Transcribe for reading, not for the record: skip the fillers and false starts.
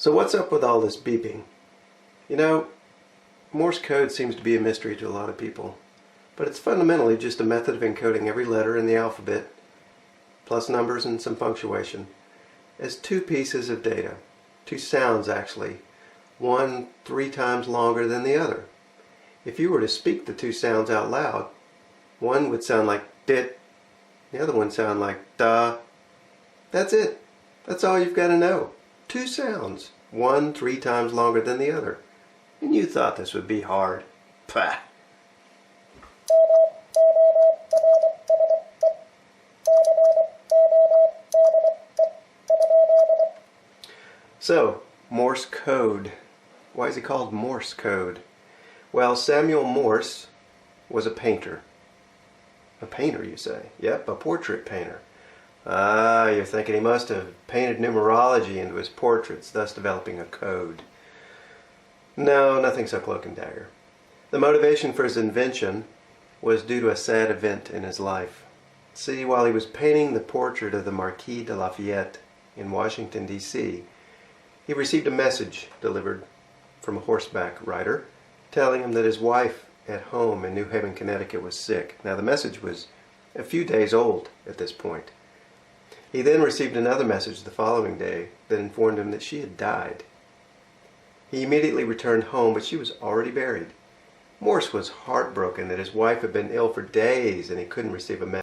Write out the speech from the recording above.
So what's up with all this beeping? You know, Morse code seems to be a mystery to a lot of people, but it's fundamentally just a method of encoding every letter in the alphabet, plus numbers and some punctuation, as two pieces of data, two sounds actually, one 3 times longer than the other. If you were to speak the two sounds out loud, one would sound like dit, the other one sound like da. That's it. That's all you've got to know. Two sounds, one 3 times longer than the other. And you thought this would be hard. Pah! So, Morse code. Why is it called Morse code? Well, Samuel Morse was a painter. A painter, you say? Yep, a portrait painter. Ah, you're thinking he must have painted numerology into his portraits, thus developing a code. No, nothing so cloak and dagger. The motivation for his invention was due to a sad event in his life. See, while he was painting the portrait of the Marquis de Lafayette in Washington, D.C., he received a message delivered from a horseback rider telling him that his wife at home in New Haven, Connecticut was sick. Now, the message was a few days old at this point. He then received another message the following day that informed him that she had died. He immediately returned home, but she was already buried. Morse was heartbroken that his wife had been ill for days and he couldn't receive a message.